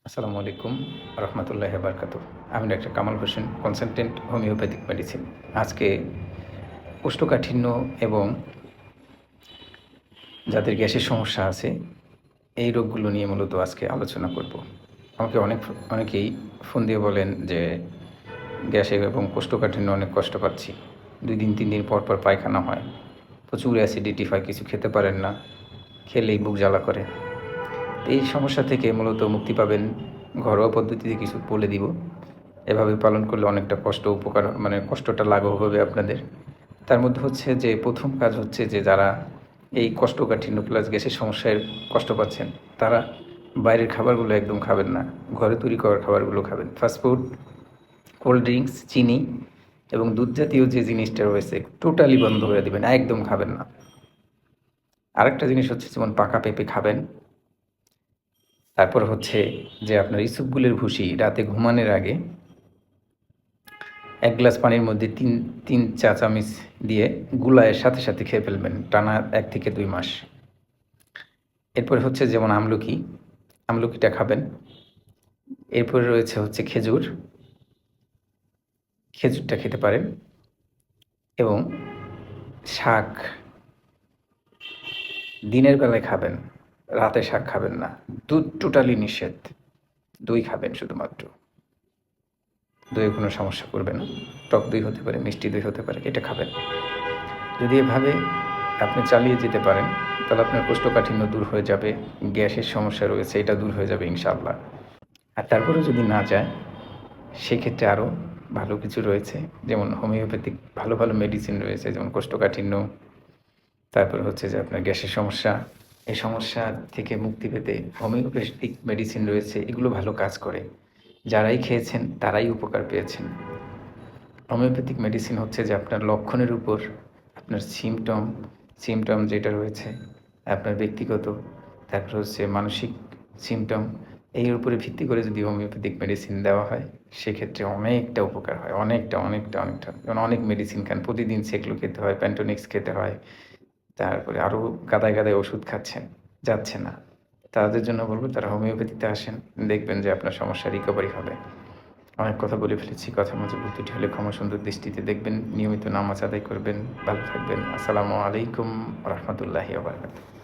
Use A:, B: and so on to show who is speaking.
A: আসসালামু আলাইকুম রহমতুল্লাহি বারকাতুহ। আমি doctor Kamal Hossain, consultant homeopathic medicine. আজকে কোষ্ঠকাঠিন্য এবং যাদের গ্যাসের সমস্যা আছে, এই রোগগুলো নিয়ে মূলত আজকে আলোচনা করব। আমাকে অনেকেই ফোন দিয়ে বলেন যে গ্যাসে এবং কোষ্ঠকাঠিন্য অনেক কষ্ট পাচ্ছি। ২ দিন ৩ দিন পর পায়খানা হয়, প্রচুর অ্যাসিডিটি হয়, কিছু খেতে পারেন না, খেলেই বুক জ্বালা করে। এই সমস্যা থেকে মূলত মুক্তি পাবেন ঘরোয়া পদ্ধতিতে কিছু বলে দিব। এভাবে পালন করলে অনেকটা উপকার কষ্টটা লাঘব হবে আপনাদের। তার মধ্যে হচ্ছে যে ১ম কাজ হচ্ছে যে যারা এই কোষ্ঠকাঠিন্য প্লাস গ্যাসের সমস্যায় কষ্ট পাচ্ছেন, তারা বাইরের খাবারগুলো একদম খাবেন না। ঘরে তৈরি করা খাবারগুলো খাবেন। ফাস্টফুড, কোল্ড ড্রিংকস, চিনি এবং দুধ জাতীয় যে জিনিসটা রয়েছে টোটালি বন্ধ করে দিবেন, একদম খাবেন না। আরেকটা জিনিস হচ্ছে যেমন পাকা পেঁপে খাবেন। তারপর হচ্ছে যে আপনার ইসবগুলের ভুসি রাতে ঘুমানোর আগে ১ গ্লাস পানির মধ্যে ৩ চা চামচ দিয়ে গুলায়ের সাথে খেয়ে ফেলবেন টানা ১ থেকে ২ মাস। এরপরে হচ্ছে যেমন আমলকিটা খাবেন। এরপরে রয়েছে হচ্ছে খেজুরটা খেতে পারেন এবং শাক দিনের বেলায় খাবেন, রাতে শাক খাবেন না। দুধ টোটালি নিষেধ, দই খাবেন শুধুমাত্র। দইয়ে কোনো সমস্যা করবে না। টক দই হতে পারে, মিষ্টি দই হতে পারে, এটা খাবেন। যদি এভাবে আপনি চালিয়ে যেতে পারেন, তাহলে আপনার কোষ্ঠকাঠিন্য দূর হয়ে যাবে, গ্যাসের সমস্যা রয়েছে এটা দূর হয়ে যাবে ইনশাআল্লাহ। আর তারপরেও যদি না যায়, সেক্ষেত্রে আরও ভালো কিছু রয়েছে, যেমন হোমিওপ্যাথিক ভালো মেডিসিন রয়েছে, যেমন কোষ্ঠকাঠিন্য, তারপর হচ্ছে যে আপনার গ্যাসের সমস্যা। এই সমস্যা থেকে মুক্তি পেতে হোমিওপ্যাথিক মেডিসিন রয়েছে, এগুলো ভালো কাজ করে। যারাই খেয়েছেন তারাই উপকার পেয়েছেন। হোমিওপ্যাথিক মেডিসিন হচ্ছে যে আপনার লক্ষণের উপর আপনার সিমটম যেটা রয়েছে আপনার ব্যক্তিগত, তারপর হচ্ছে মানসিক সিমটম, এর উপরে ভিত্তি করে যদি হোমিওপ্যাথিক মেডিসিন দেওয়া হয়, সেক্ষেত্রে অনেকটা উপকার হয়, অনেকটা। যেমন অনেক মেডিসিন খান, প্রতিদিন সেগুলো খেতে হয়, প্যান্টোনিক্স খেতে হয়, তারপরে আরও গাদায় ওষুধ খাচ্ছেন, যাচ্ছে না। তাদের জন্য বলবো তারা হোমিওপ্যাথিতে আসেন, দেখবেন যে আপনার সমস্যা রিকভারি হবে। অনেক কথা বলে ফেলেছি, কথার মাঝে ভুল ত্রুটি হলে ক্ষমা সুন্দর দৃষ্টিতে দেখবেন। নিয়মিত নামাজ আদায় করবেন। ভালো থাকবেন। আসসালামু আলাইকুম রহমতুল্লাহি ওয়া বারাকাতুহু।